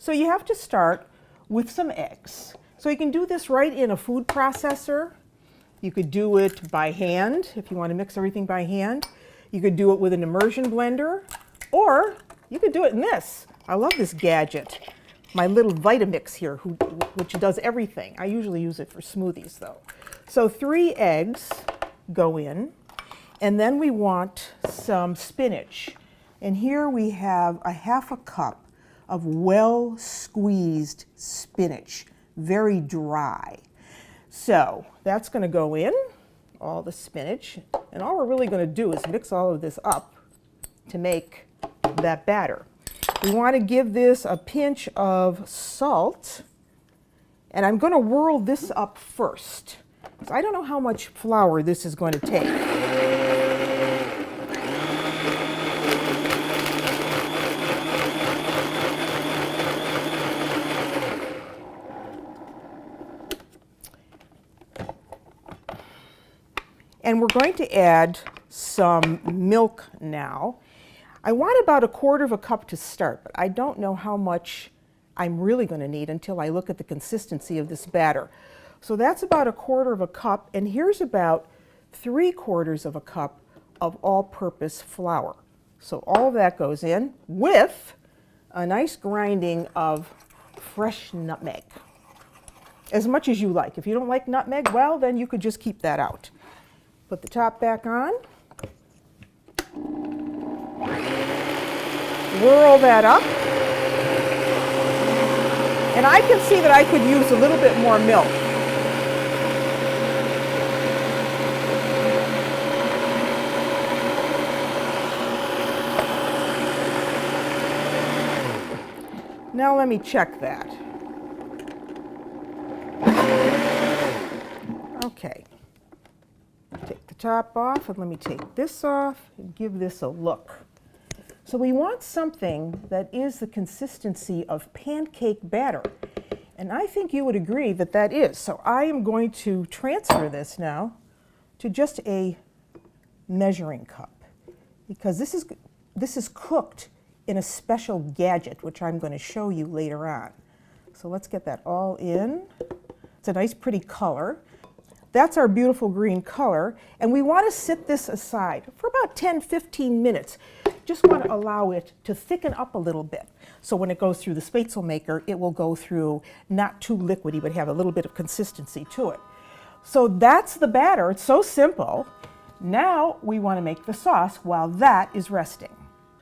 So you have to start with some eggs. So you can do this right in a food processor. You could do it by hand if you want to mix everything by hand. You could do it with an immersion blender, or you could do it in this. I love this gadget. My little Vitamix here, which does everything. I usually use it for smoothies though. So 3 eggs go in, and then we want some spinach. And here we have a 1/2 cup of well squeezed spinach, very dry. So that's going to go in, all the spinach, and all we're really going to do is mix all of this up to make that batter. We want to give this a pinch of salt, and I'm going to whirl this up first. So I don't know how much flour this is going to take. And we're going to add some milk now. I want about 1/4 cup to start, but I don't know how much I'm really going to need until I look at the consistency of this batter. So that's about 1/4 cup, and here's about 3/4 cup of all-purpose flour. So all of that goes in with a nice grinding of fresh nutmeg. As much as you like. If you don't like nutmeg, well, then you could just keep that out. Put the top back on. Whirl that up. And I can see that I could use a little bit more milk. Now let me check that. Okay. Take the top off, and let me take this off and give this a look. So we want something that is the consistency of pancake batter. And I think you would agree that that is. So I am going to transfer this now to just a measuring cup, because this is cooked in a special gadget, which I'm going to show you later on. So let's get that all in. It's a nice pretty color. That's our beautiful green color, and we want to sit this aside for about 10-15 minutes. Just want to allow it to thicken up a little bit. So when it goes through the Spaetzle maker, it will go through not too liquidy, but have a little bit of consistency to it. So that's the batter. It's so simple. Now we want to make the sauce while that is resting.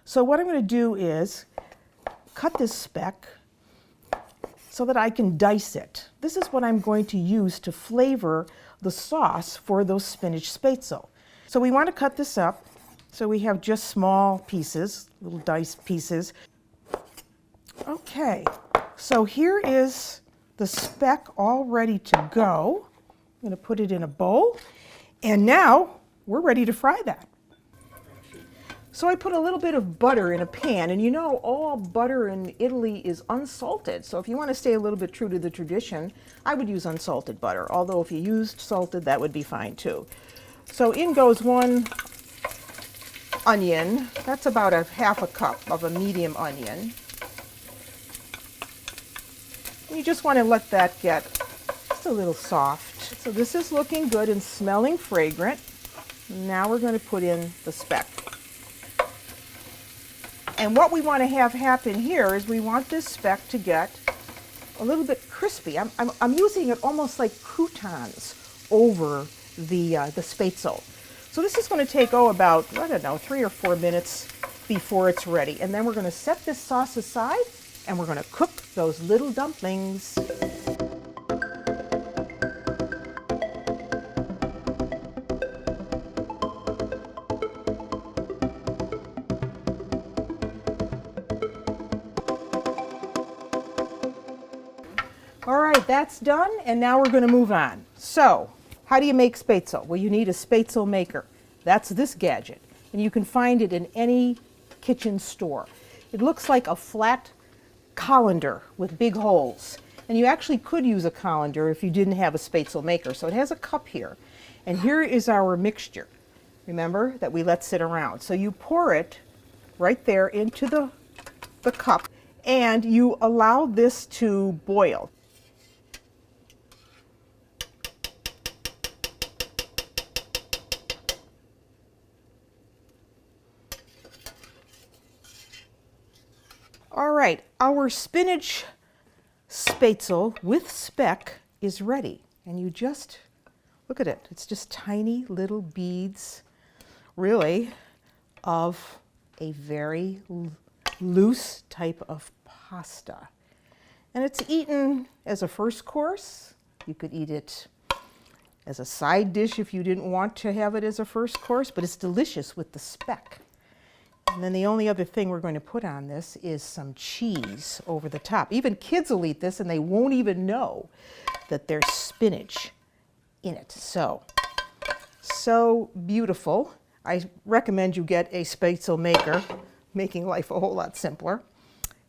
So what I'm going to do is cut this speck so that I can dice it. This is what I'm going to use to flavor the sauce for those spinach spaetzle. So we want to cut this up. So we have just small pieces, little diced pieces. Okay, so here is the speck all ready to go. I'm going to put it in a bowl, and now we're ready to fry that. So I put a little bit of butter in a pan, and you know all butter in Italy is unsalted. So if you want to stay a little bit true to the tradition, I would use unsalted butter. Although if you used salted, that would be fine too. So in goes 1 onion. That's about 1/2 cup of a medium onion. And you just want to let that get just a little soft. So this is looking good and smelling fragrant. Now we're going to put in the speck. And what we want to have happen here is we want this speck to get a little bit crispy. I'm using it almost like croutons over the spaetzle. So this is going to take, about, I don't know, 3 or 4 minutes before it's ready. And then we're going to set this sauce aside, and we're going to cook those little dumplings. All right, that's done, and now we're going to move on. So, how do you make spaetzle? Well, you need a spaetzle maker. That's this gadget, and you can find it in any kitchen store. It looks like a flat colander with big holes, and you actually could use a colander if you didn't have a spaetzle maker. So it has a cup here, and here is our mixture. Remember that we let sit around. So you pour it right there into the cup. and you allow this to boil. All right, our spinach spaetzle with speck is ready. And you just, look at it, it's just tiny little beads, really, of a very loose type of pasta. And it's eaten as a first course. You could eat it as a side dish if you didn't want to have it as a first course, but it's delicious with the speck. And then the only other thing we're going to put on this is some cheese over the top. Even kids will eat this and they won't even know that there's spinach in it. So beautiful. I recommend you get a spaetzle maker, making life a whole lot simpler.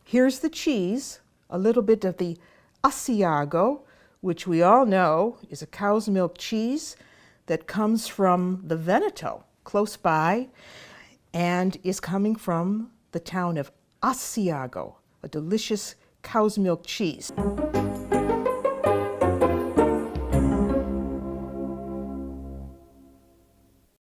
Here's the cheese, a little bit of the Asiago, which we all know is a cow's milk cheese that comes from the Veneto, close by, and is coming from the town of Asiago, a delicious cow's milk cheese.